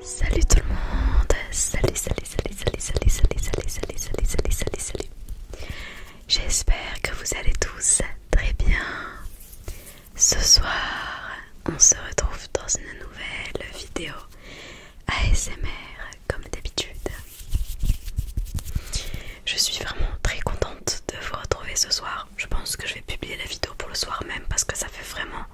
Salut tout le monde, salut. J'espère que vous allez tous très bien. Ce soir, on se retrouve dans une nouvelle vidéo ASMR comme d'habitude. Je suis vraiment très contente de vous retrouver ce soir. Je pense que je vais publier la vidéo pour le soir même parce que ça fait vraiment...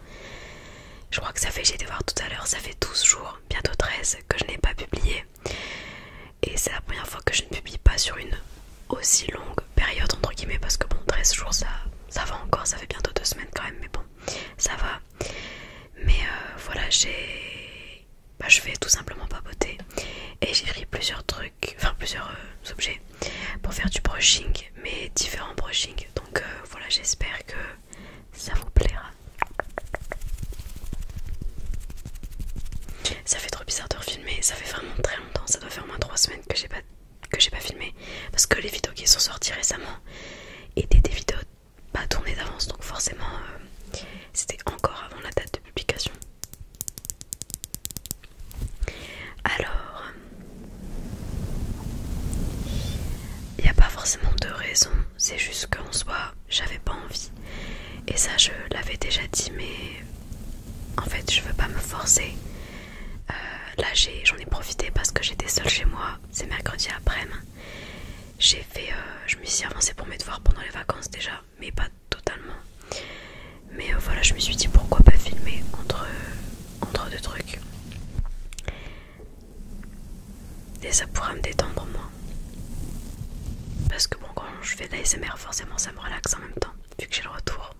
Je crois que ça fait, j'ai été voir tout à l'heure, ça fait 12 jours, bientôt 13 que je n'ai pas publié. Et c'est la première fois que je ne publie pas sur une aussi longue période entre guillemets, parce que bon, 13 jours ça va encore, ça fait bientôt 2 semaines quand même, mais bon, ça va. Mais voilà, je vais tout simplement papoter. Et j'ai pris plusieurs trucs, enfin plusieurs objets pour faire du brushing, mais différents brushing. Donc voilà, j'espère que ça vous plaira. Ça fait trop bizarre de refilmer, ça fait vraiment très longtemps, ça doit faire au moins 3 semaines que j'ai pas filmé. Parce que les vidéos qui sont sorties récemment étaient des vidéos pas tournées d'avance, donc forcément c'était encore avant la date de publication. Alors, il n'y a pas forcément de raison, c'est juste qu'en soi j'avais pas envie. Et ça je l'avais déjà dit, mais en fait je veux pas me forcer. Là j'en ai profité parce que j'étais seule chez moi, c'est mercredi après-midi. Je me suis avancée pour mes devoirs pendant les vacances déjà, mais pas totalement. Mais voilà, je me suis dit pourquoi pas filmer entre deux trucs. Et ça pourra me détendre moi. Parce que bon, quand je fais de l'ASMR, forcément ça me relaxe en même temps, vu que j'ai le retour.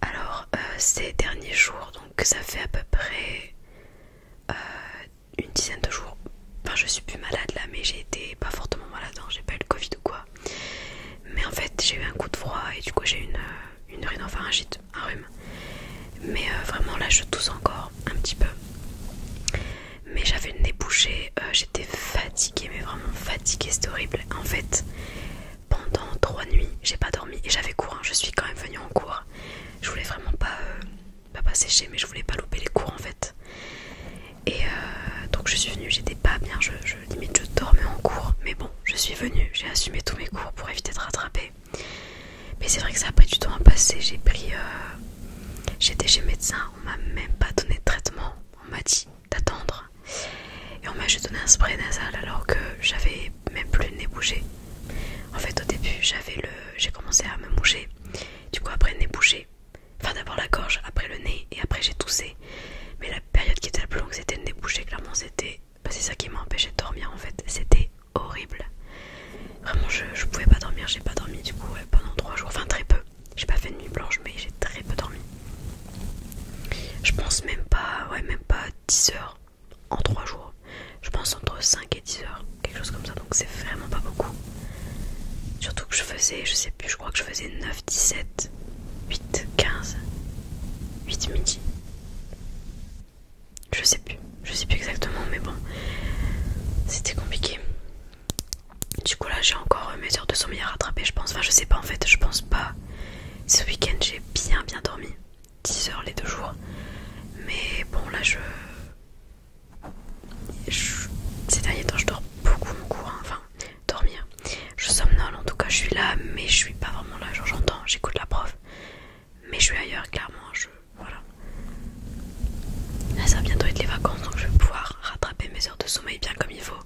Alors ces derniers jours, donc ça fait à peu près une dizaine de jours. Enfin je suis plus malade là, mais j'ai été pas fortement malade, hein. J'ai pas eu le Covid ou quoi. Mais en fait j'ai eu un coup de froid et du coup j'ai eu une rhinopharyngite, un rhume. Mais vraiment là je tousse encore un petit peu. Mais j'avais le nez bouché, j'étais fatiguée, mais vraiment fatiguée, c'était horrible. En fait pendant 3 nuits j'ai pas dormi et j'avais cours, hein. Je suis quand même venue en cours. Je voulais vraiment pas sécher, mais je voulais pas louper les cours en fait. Et donc je suis venue, j'étais pas bien, limite je dormais en cours. Mais bon, je suis venue, j'ai assumé tous mes cours pour éviter de rattraper. Mais c'est vrai que ça a pris du temps à passer, j'étais chez le médecin, on m'a même pas donné de traitement. On m'a dit d'attendre. Et on m'a juste donné un spray nasal alors que j'avais même plus le nez bougé. En fait au début j'ai commencé à me moucher. Du coup après le nez bougé. Enfin d'abord la gorge, après le nez et après j'ai toussé. Mais la période qui était la plus longue c'était le nez bouché, clairement c'était... c'est ça qui m'a empêché de dormir en fait, c'était horrible. Vraiment je pouvais pas dormir, j'ai pas dormi du coup pendant 3 jours, enfin très peu. J'ai pas fait de nuit blanche mais j'ai très peu dormi. Je pense même pas 10 heures en 3 jours. Je pense entre 5 et 10 heures, quelque chose comme ça, donc c'est vraiment pas beaucoup. Surtout que je faisais, je sais plus, je crois que je faisais 9, 17, 8, 15, 8 midi. Je sais plus exactement, mais bon, c'était compliqué. Du coup là j'ai encore mes heures de sommeil à rattraper, je pense. Enfin je sais pas en fait, je pense pas. Ce week-end j'ai bien dormi, 10 heures les 2 jours. Mais bon là ces derniers temps je dors beaucoup en cours, hein. Enfin dormir. Je somnole en tout cas, je suis là mais je suis pas vraiment là, genre j'entends, j'écoute la prof. Mais je suis ailleurs clairement, voilà. Là ça va bientôt être les vacances donc je vais pouvoir rattraper mes heures de sommeil bien comme il faut.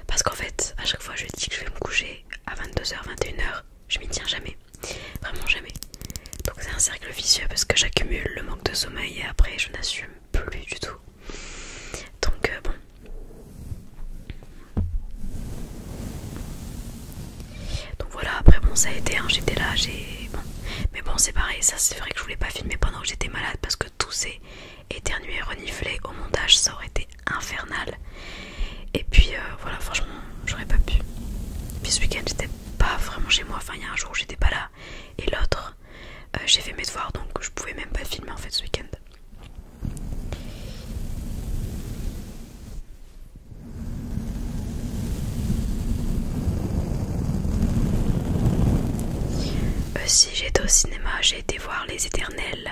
Parce qu'en fait à chaque fois je dis que je vais me coucher à 22h, 21h, je m'y tiens jamais. Vraiment jamais. Donc c'est un cercle vicieux parce que j'accumule le manque de sommeil et après je n'assume plus du tout. Donc bon. Donc voilà, après bon ça a été, hein, j'étais là, bon. Mais bon c'est pareil, ça c'est vrai que je voulais pas filmer pendant que j'étais malade parce que tousser, éternuer, renifler au montage ça aurait été infernal. Et puis voilà, franchement j'aurais pas pu. Puis ce week-end j'étais pas vraiment chez moi, enfin il y a un jour où j'étais pas là et l'autre j'ai fait mes devoirs donc je pouvais même pas filmer en fait ce week-end. Si j'étais au cinéma, j'ai été voir Les Éternels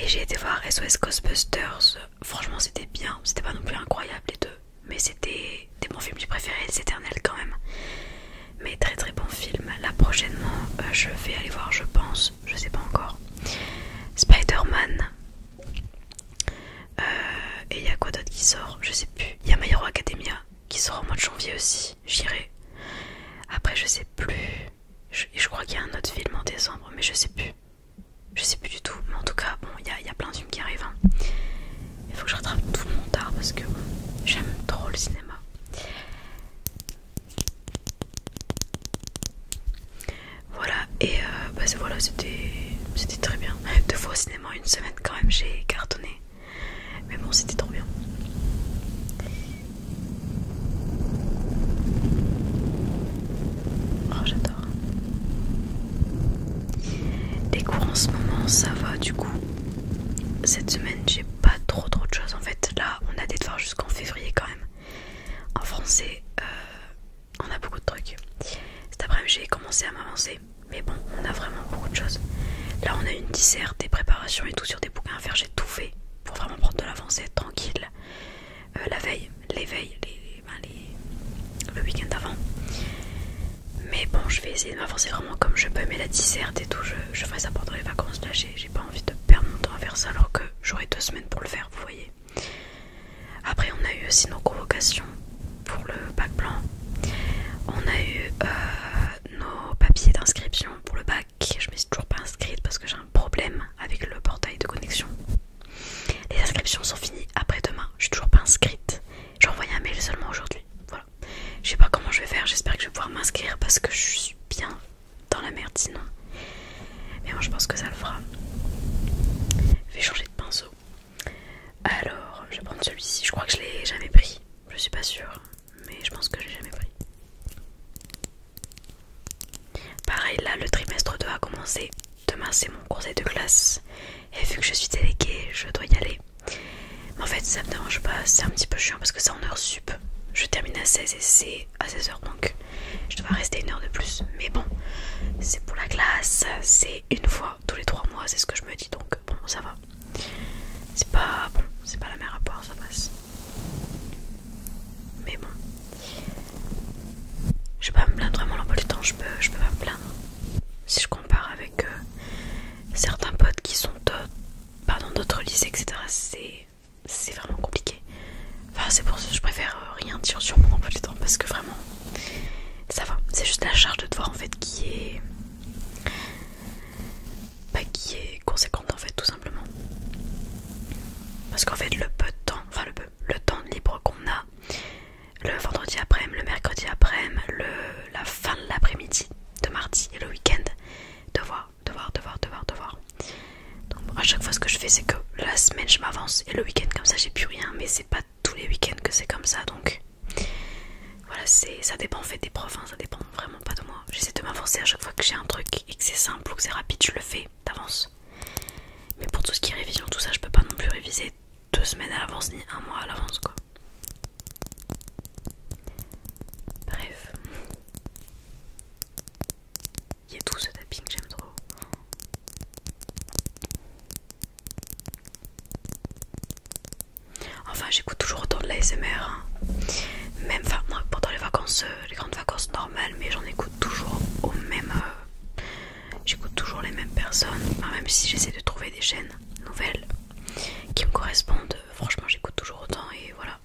Et j'ai été voir SOS Ghostbusters. Franchement c'était bien, c'était pas non plus incroyable les deux, mais c'était mon film préféré, c'est éternel quand même. Mais très très bon film. Là prochainement je vais aller voir, je pense, je sais pas encore, Spider-Man. Et il y a quoi d'autre qui sort? Je sais plus. Il y a My Hero Academia qui sort au mois de janvier aussi, j'irai. Après je sais plus. Je crois qu'il y a un autre film en décembre, mais je sais plus. Je sais plus du tout. Mais en tout cas, bon, il y a plein de films qui arrivent. Hein. Il faut que je rattrape tout mon tard parce que bon, j'aime trop le cinéma. Voilà, et voilà, c'était très bien. 2 fois au cinéma, 1 semaine quand même, j'ai cartonné. Mais bon, c'était trop bien. Oh, j'adore. Les cours en ce moment, ça va du coup. Cette semaine, j'ai pas trop de choses. En fait, là, on a des devoirs jusqu'en février quand même. En français, on a beaucoup de trucs. Cet après-midi, j'ai commencé à m'avancer. Mais bon, on a vraiment beaucoup de choses. Là, on a une disserte, des préparations et tout sur des bouquins à faire. J'ai tout fait pour vraiment prendre de l'avancée, être tranquille. La veille, le week-end d'avant. Mais bon, je vais essayer de m'avancer vraiment comme je peux. Mais la disserte et tout, je ferai ça pendant les vacances. Là, j'ai pas envie de perdre mon temps à faire ça alors que j'aurai 2 semaines pour le faire, vous voyez. Après, on a eu aussi nos convocations pour le bac blanc. On a eu nos papiers d'inscription pour le bac. Je me suis toujours pas inscrite parce que j'ai un problème avec le portail de connexion. Les inscriptions sont finies après-demain. Je suis toujours pas inscrite. J'ai envoyé un mail seulement aujourd'hui. Voilà. Je sais pas comment je vais faire. J'espère que je vais pouvoir m'inscrire parce que je suis bien dans la merde sinon. Mais moi je pense que ça le fera. Je vais changer de pinceau. Alors, je vais prendre celui-ci. Je crois que je l'ai jamais pris. Je suis pas sûre. Mais je pense que je l'ai jamais pris. Pareil, là, le trimestre 2 a commencé. Demain, c'est mon conseil de classe. Et vu que je suis déléguée, je dois y aller. Mais en fait, ça me dérange pas. C'est un petit peu chiant parce que c'est en heure sup. Je termine à 16 et c'est à 16h. Donc, je dois rester 1 heure de plus. Mais bon, c'est pour la classe. C'est 1 fois tous les 3 mois. C'est ce que je me dis. Donc, bon, ça va. C'est pas bon. C'est pas la mer à boire. Ça passe. Mais bon. Je vais pas me plaindre vraiment l'emploi du temps. Je peux pas me plaindre. Si je compare avec certains potes qui sont d'autres lycées, etc., c'est vraiment compliqué. Enfin, c'est pour ça que je préfère rien dire sur mon emploi du temps parce que vraiment, ça va. C'est juste la charge de devoir en fait qui est conséquente en fait, tout simplement. Parce qu'en fait, le peu de temps, enfin le temps libre qu'on a, le vendredi après-midi, le mercredi après-midi, la fin de l'après-midi de mardi et le week-end, devoir. Donc à chaque fois ce que je fais c'est que la semaine je m'avance et le week-end comme ça j'ai plus rien, mais c'est pas tous les week-ends que c'est comme ça, donc voilà, ça dépend en fait des profs, hein, ça dépend vraiment pas de moi. J'essaie de m'avancer à chaque fois que j'ai un truc et que c'est simple ou que c'est rapide, je le fais d'avance. Mais pour tout ce qui est révision, tout ça, je peux pas non plus réviser 2 semaines à l'avance ni 1 mois à l'avance quoi. Bref. Il y a tout ce tapping, j'aime trop. Enfin, j'écoute toujours autant de l'ASMR. Hein. Même pendant les vacances, les grandes vacances normales, mais j'en écoute toujours au même. J'écoute toujours les mêmes personnes. Enfin, même si j'essaie de trouver des chaînes nouvelles qui me correspondent, franchement, j'écoute toujours autant et voilà.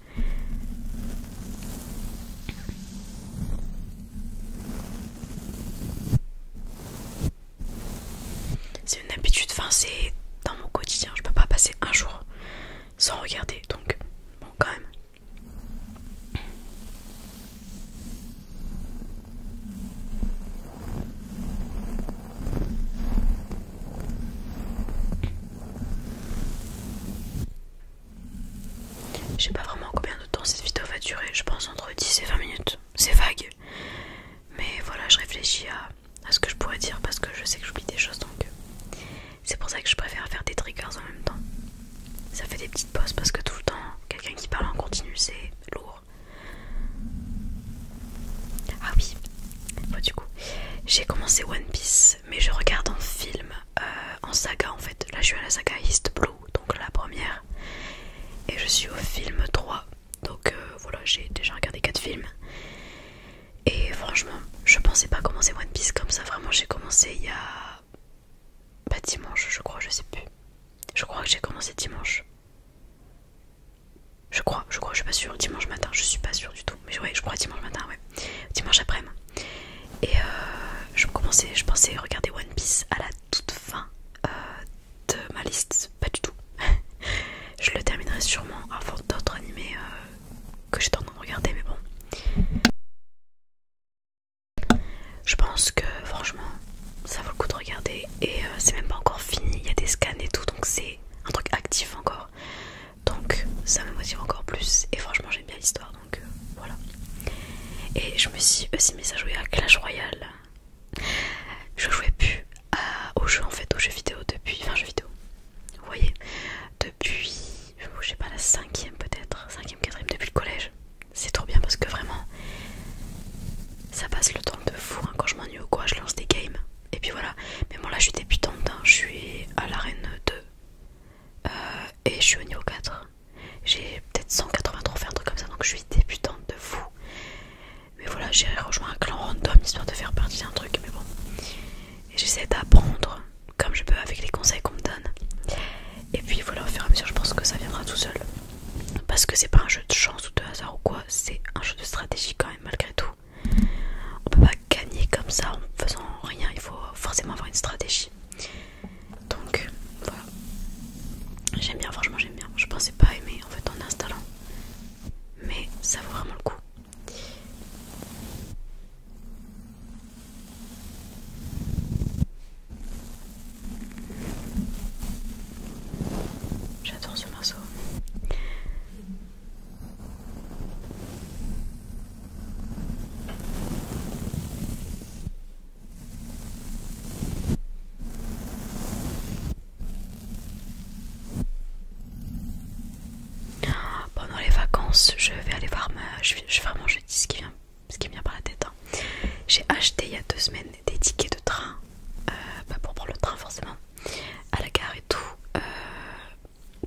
C'est une habitude, enfin, c'est dans mon quotidien. Je peux pas passer un jour sans regarder, donc bon, quand même. Je sais pas vraiment combien de temps cette vidéo va durer, je pense entre 10 et 20 minutes. C'est vague, mais voilà, je réfléchis à ce que je pourrais dire parce que je sais que j'oublie des choses, donc c'est pour ça que je préfère faire des triggers en même temps. Ça fait des petites pauses parce que tout le temps, quelqu'un qui parle en continu, c'est lourd. Ah oui, bon, du coup, j'ai commencé One Piece, mais je regarde en film, en saga en fait. Là, je suis à la saga East Blue. dimanche matin, je suis pas sûre du tout. Mais ouais, je crois dimanche matin, ouais. Dimanche après-midi. Et je pensais regarder One Piece à la toute fin de ma liste. Pas du tout. Je le terminerai sûrement avant d'autres animés que j'étais en train de regarder, mais bon. Je pense que franchement ça vaut le coup de regarder. Et c'est même pas encore fini, il y a des scans et tout, donc c'est un truc actif encore. Donc ça me motive encore plus. Et franchement j'aime bien l'histoire, donc voilà. Et je me suis aussi mise à jouer à Clash Royale. Je jouais plus aux jeux en fait, aux jeux vidéo depuis, enfin jeux vidéo, vous voyez, depuis, je sais pas, la 5ème peut-être, 5ème, 4ème, depuis le collège. C'est trop bien parce que vraiment, ça passe le temps de fou, hein. Quand je m'ennuie ou quoi, je lance des games. Et puis voilà, mais bon là je suis débutante, hein. Je suis à l'arène 2 et je suis au niveau 4. J'ai peut-être 180 trophées, un truc comme ça, donc je suis débutante de fou. Mais voilà, j'ai rejoint un clan random histoire de faire partie d'un truc, mais bon. Et j'essaie d'apprendre comme je peux avec les conseils qu'on me donne. Et puis voilà, au fur et à mesure, je pense que ça viendra tout seul. Parce que c'est pas un jeu de chance ou de hasard ou quoi, c'est un jeu de stratégie quand même, malgré tout. On peut pas gagner comme ça en faisant rien, il faut forcément avoir une stratégie. Donc voilà. J'aime bien, franchement j'aime bien. Je pensais pas aimer en fait en installant. Mais ça vaut vraiment le coup. J'adore ce morceau. Pendant les vacances, je vais aller voir vraiment je dis ce qui me vient par la tête, hein. J'ai acheté il y a 2 semaines des tickets de train, pour prendre le train forcément, à la gare et tout,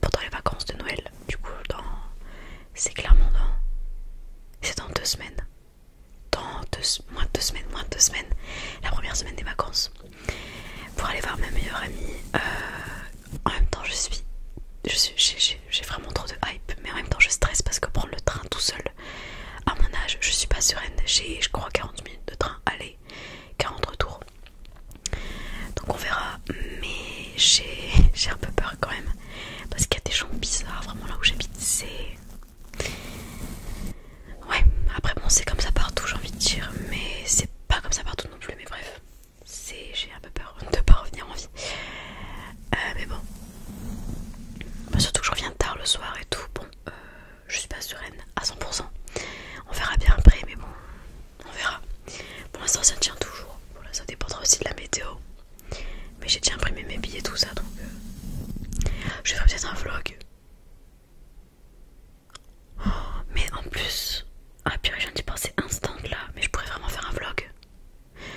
pendant les vacances de Noël. Du coup, c'est clairement c'est dans 2 semaines. Moins de 2 semaines, la première semaine des vacances. Pour aller voir ma meilleure amie. En même temps, j'ai vraiment trop de hype, mais en même temps, je stresse parce que prendre le train tout seul, à mon âge, je suis pas sereine. J'ai, je crois, 40 minutes de train aller, 40 retour. Donc on verra, mais j'ai un peu peur quand même parce qu'il y a des gens bizarres vraiment là où j'habite. Ouais, après bon, c'est comme ça partout, j'ai envie de dire, mais c'est pas comme ça partout non plus. Mais bref, j'ai un peu peur de pas revenir en vie. Mais bon, surtout que je reviens tard le soir et tout. Bon, je suis pas sereine à 100%. On verra bien après, mais bon, on verra. Pour l'instant, ça tient toujours. Voilà, ça dépendra aussi de la météo. Mais j'ai déjà imprimé mes billets, tout ça, donc je ferai peut-être un vlog. Oh, mais en plus, ah purée, je viens d'y penser instant là, mais je pourrais vraiment faire un vlog.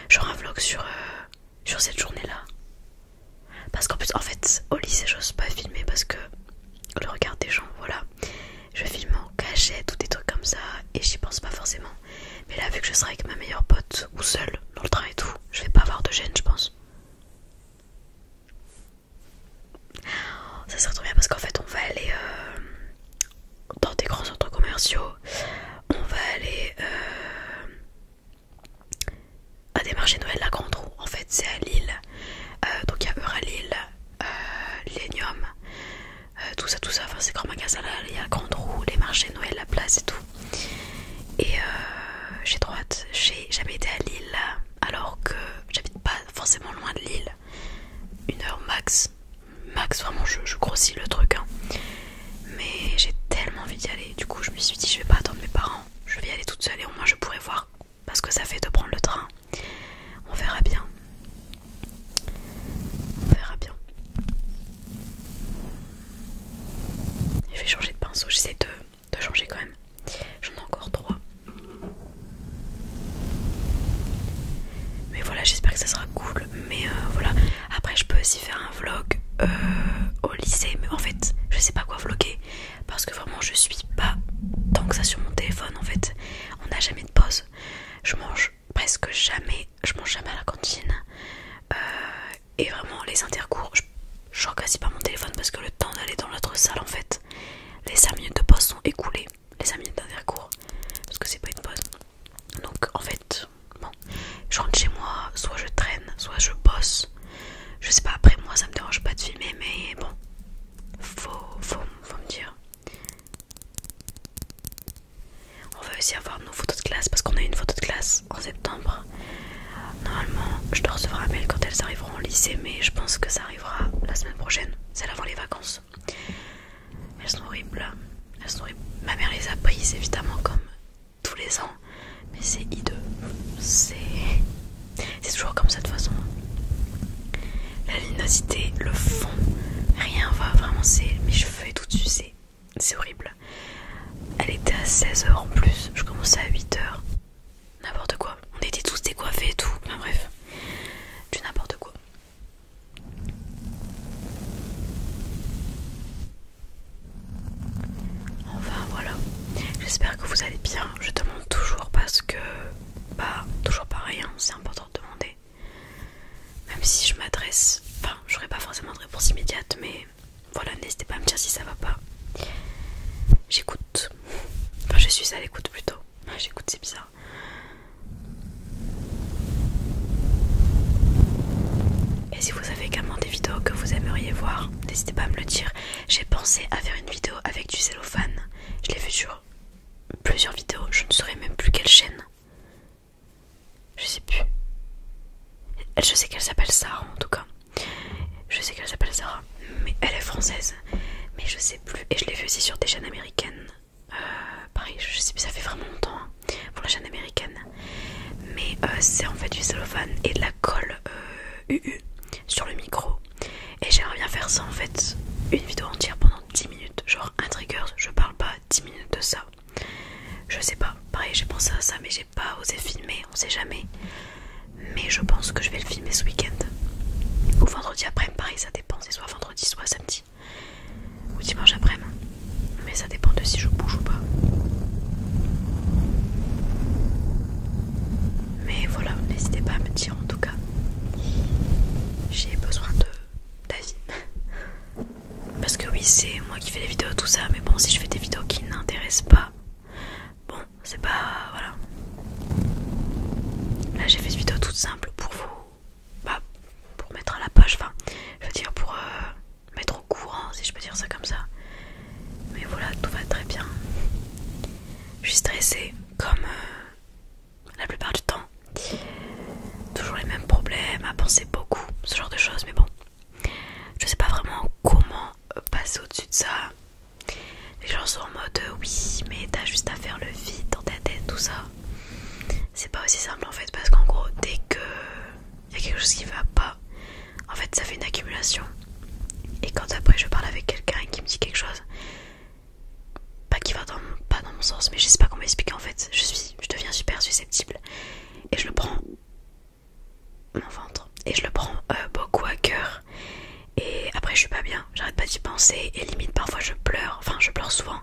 Genre un vlog sur cette journée-là. Parce qu'en plus, en fait, au lycée, j'ose pas filmer parce que le regard des gens, voilà. Je filme en cachette ou des trucs comme ça et j'y pense pas forcément. Mais là, vu que je serai avec ma meilleure pote ou seule dans le train et tout, je vais pas avoir de gêne, je pense. Ça serait trop bien parce qu'en fait, on va aller dans des grands centres commerciaux. On va aller à des marchés Noël à Grande Roue. En fait, c'est à Lille. Donc il y a Euralille, Lénium, tout ça, enfin ces grands magasins là, il y a Grande Roue, les marchés Noël, la place et tout. Et j'ai trop hâte, j'ai jamais été à Lille alors que j'habite pas forcément loin de Lille. 1 heure max, vraiment je grossis le truc, hein. Mais j'ai tellement envie d'y aller, du coup je me suis dit je vais pas attendre mes parents, je vais y aller toute seule et au moins je pourrai voir parce que ça fait de prendre le train. On verra bien. On verra bien. Je vais changer de pinceau, j'essaie de changer quand même. J'en ai encore 3. Mais voilà, j'espère que ça sera cool. Mais voilà, après je peux aussi faire un vlog au lycée. Mais en fait, je sais pas quoi vlogger parce que vraiment je suis pas tant que ça sur mon téléphone. En fait, on n'a jamais de pause. Je mange presque jamais. Je mange jamais à la cantine. Et vraiment, les intercours, je regarde pas mon téléphone parce que le temps d'aller dans l'autre salle, en fait, les 5 minutes de pause sont écoulées. Les 5 minutes d'intercours aussi avoir nos photos de classe parce qu'on a une photo de classe en septembre. Normalement je dois recevoir un mail quand elles arriveront au lycée, mais je pense que ça arrivera la semaine prochaine, celle avant les vacances. Elles sont horribles, elles sont horribles. Ma mère les a prises évidemment comme tous les ans, mais c'est hideux, c'est toujours comme ça de toute façon. La luminosité, le fond, rien va, vraiment c'est mes cheveux et tout dessus, c'est horrible. Elle était à 16h en plus, je commençais à 8h, n'importe quoi. On était tous décoiffés et tout, enfin bref, du n'importe quoi. Enfin voilà, j'espère que vous allez bien. Je demande toujours parce que, bah, toujours pareil, hein, c'est important de demander. Même si je m'adresse, enfin, j'aurai pas forcément de réponse immédiate, mais voilà, n'hésitez pas à me dire si ça va pas. J'écoute, enfin, je suis à l'écoute plutôt. J'écoute, c'est bizarre. Et si vous avez également des vidéos que vous aimeriez voir, n'hésitez pas à me le dire. J'ai pensé à faire une vidéo avec du cellophane. Je l'ai vu sur plusieurs vidéos, je ne saurais même plus quelle chaîne. Je sais plus. Je sais qu'elle s'appelle Sarah en tout cas. Je sais qu'elle s'appelle Sarah, mais elle est française. Mais je sais plus. Et je l'ai vu aussi sur des chaînes américaines. Pareil, je sais plus, ça fait vraiment longtemps hein, pour la chaîne américaine. Mais c'est en fait du cellophane et de la colle UU sur le micro. Et j'aimerais bien faire ça en fait, une vidéo entière pendant 10 minutes. Genre un trigger, je parle pas 10 minutes de ça. Je sais pas, pareil j'ai pensé à ça mais j'ai pas osé filmer, on sait jamais. Mais je pense que je vais le filmer ce week-end. Ou vendredi après, pareil ça dépend, c'est soit vendredi soit samedi. Ou dimanche après-midi. Mais ça dépend de si je bouge ou pas. Mais voilà, n'hésitez pas à me dire en tout cas. J'ai besoin d'avis. Parce que oui, c'est moi qui fais les vidéos, tout ça. Mais bon, si je fais des vidéos qui n'intéressent pas, bon, c'est pas... Voilà. Là, j'ai fait une vidéo toute simple pour vous... Bah, pour mettre à la page, enfin, je veux dire pour mettre au courant, si je peux dire ça comme ça. Mais voilà, tout va très bien. Je suis stressée, comme la plupart du temps. Toujours les mêmes problèmes, à penser beaucoup, ce genre de choses, mais bon. Je sais pas vraiment comment passer au-dessus de ça. Les gens sont en mode oui, mais t'as juste à faire le vide dans ta tête, tout ça. C'est pas aussi simple en fait, parce qu'en gros, dès que y a quelque chose qui va pas, en fait ça fait une accumulation. Et quand après je parle avec quelqu'un qui me dit quelque chose, pas qui va pas dans mon sens, mais je sais pas comment expliquer en fait. Je deviens super susceptible. Et je le prends, mon ventre, et je le prends beaucoup à cœur. Et après je suis pas bien, j'arrête pas d'y penser. Et limite parfois je pleure, enfin je pleure souvent.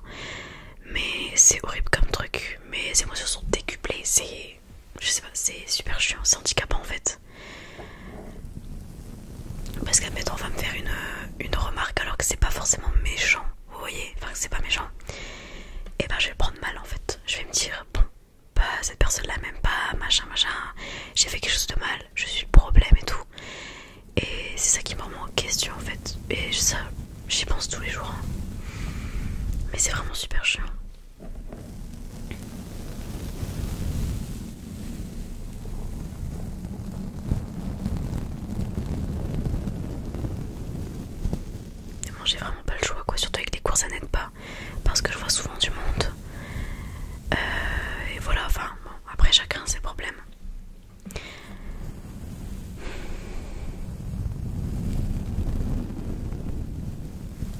Mais c'est horrible comme truc. Mes émotions sont décuplées, c'est... Je sais pas, c'est super chiant, c'est handicapant en fait. Parce qu'admettons on va me faire une remarque alors que c'est pas forcément méchant, vous voyez, enfin que c'est pas méchant. Et ben je vais le prendre mal en fait. Je vais me dire bon, bah cette personne là m'aime pas, machin, j'ai fait quelque chose de mal, je suis le problème et tout. Et c'est ça qui me remet en question en fait. Et ça, j'y pense tous les jours hein. Mais c'est vraiment super chiant. J'ai vraiment pas le choix quoi, surtout avec les cours ça n'aide pas parce que je vois souvent du monde et voilà, enfin bon, après chacun ses problèmes.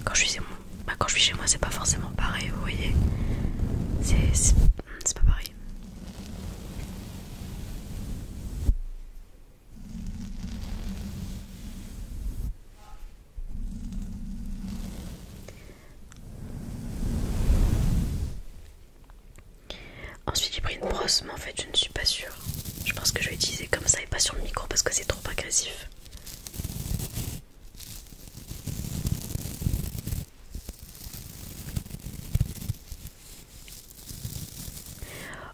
Quand je suis chez moi c'est pas forcément pareil, vous voyez, c'est pas pareil. Ensuite j'ai pris une brosse, mais en fait je ne suis pas sûre. Je pense que je vais utiliser comme ça et pas sur le micro parce que c'est trop agressif.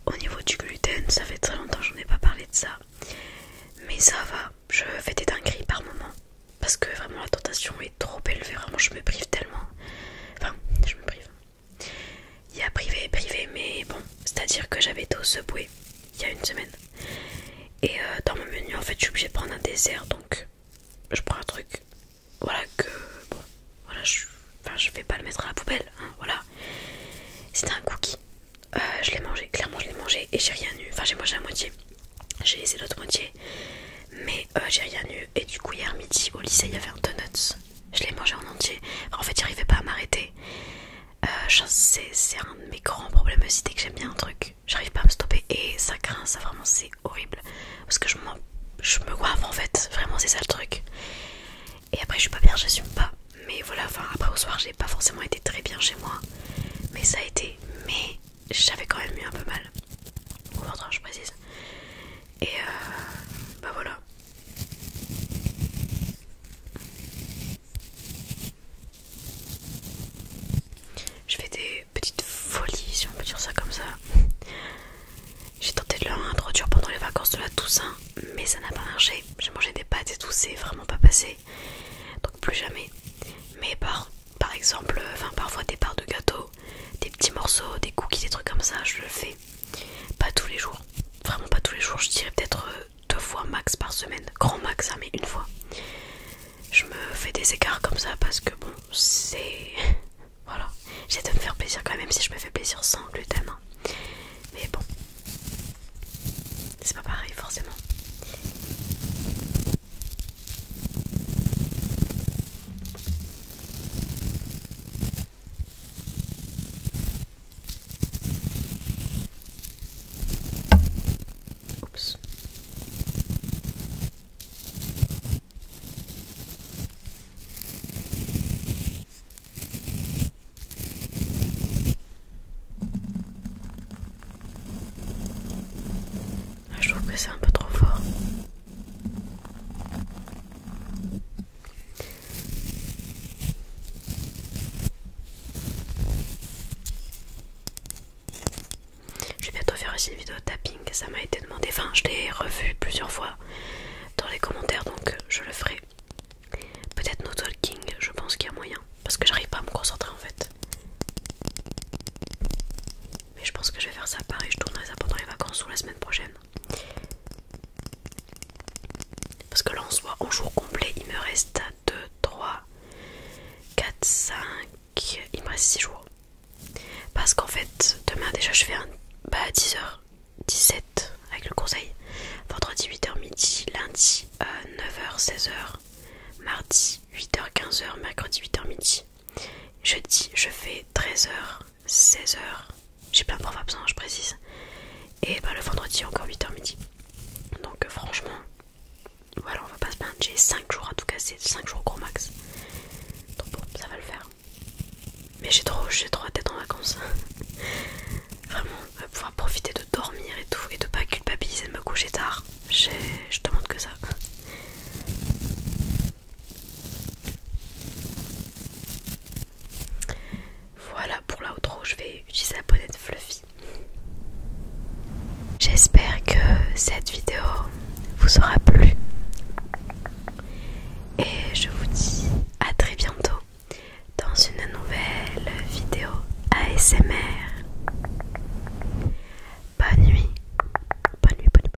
Au niveau du gluten, ça fait très longtemps que j'en ai pas parlé de ça. Mais ça va, je fais des dingueries par moment. Parce que vraiment la tentation est trop élevée, vraiment je me prive tellement. Enfin, je me prive. Il y a privé et privé, mais bon, C'est-à-dire que j'avais été au Subway il y a une semaine. Et dans mon menu en fait je suis obligée de prendre un dessert. Donc je prends un truc. Voilà que... Bon, voilà je vais pas le mettre à la poubelle. Hein, voilà. C'était un cookie. Je l'ai mangé. Clairement je l'ai mangé et j'ai rien eu. Enfin j'ai mangé la moitié. J'ai laissé l'autre moitié. Mais j'ai rien eu. Et du coup hier midi au lycée il y avait un donuts. Je l'ai mangé en entier. Enfin, en fait j'arrivais pas à m'arrêter. C'est un de mes grands problèmes aussi. Dès que j'aime bien un truc j'arrive pas à me stopper. Et ça craint, ça vraiment c'est horrible. Parce que je me goive en fait. Vraiment c'est ça le truc. Et après je suis pas bien, j'assume pas. Mais voilà, enfin après au soir j'ai pas forcément été très bien chez moi. Mais ça a été. Mais j'avais quand même eu un peu mal au ventre, je précise. Et bah voilà. Je fais des petites folies, si on peut dire ça comme ça. J'ai tenté de leur introduire pendant les vacances de la Toussaint, mais ça n'a pas marché. J'ai mangé des pâtes et tout, c'est vraiment pas passé. Donc plus jamais. Mais par exemple, enfin parfois des parts de gâteau, des petits morceaux, des cookies, des trucs comme ça, je le fais. Pas tous les jours. Vraiment pas tous les jours, je dirais peut-être 2 fois max par semaine. Grand max, hein, mais une fois. Je me fais des écarts comme ça parce que bon, c'est... Voilà. J'essaie de me faire plaisir quand même si je me fais plaisir sans gluten. Hein. Mais bon. C'est pas pareil forcément. Oups. Je trouve que c'est un peu trop fort. Je vais bientôt faire aussi une vidéo de tapping, ça m'a été demandé. Enfin, je l'ai revu plusieurs fois dans les commentaires, donc je le ferai. Peut-être no talking, je pense qu'il y a moyen. Parce que j'arrive pas à me concentrer en fait. Mais je pense que je vais faire ça pareil, je tournerai ça pendant les vacances ou la semaine prochaine. Parce que là en soi, en jour complet, il me reste 2, 3, 4, 5, il me reste 6 jours. Parce qu'en fait, demain déjà je fais un 10h, 17 avec le conseil. Vendredi 8h midi, lundi 9h, 16h, mardi 8h, 15h, mercredi 8h midi. Jeudi je fais 13h, 16h. J'ai plein de profs absents, je précise. Et bah le vendredi encore 8h midi. Donc franchement, voilà, on va pas se plaindre. J'ai 5 jours à tout casser, 5 jours gros max. Donc bon, ça va le faire. Mais j'ai trop la tête en vacances. Vraiment, pouvoir profiter de dormir et tout, et de pas culpabiliser de me coucher tard. Je demande que ça. Voilà pour l'outro, je vais utiliser la bonnette Fluffy. J'espère que cette vidéo vous aura plu. Et je vous dis à très bientôt dans une nouvelle vidéo ASMR.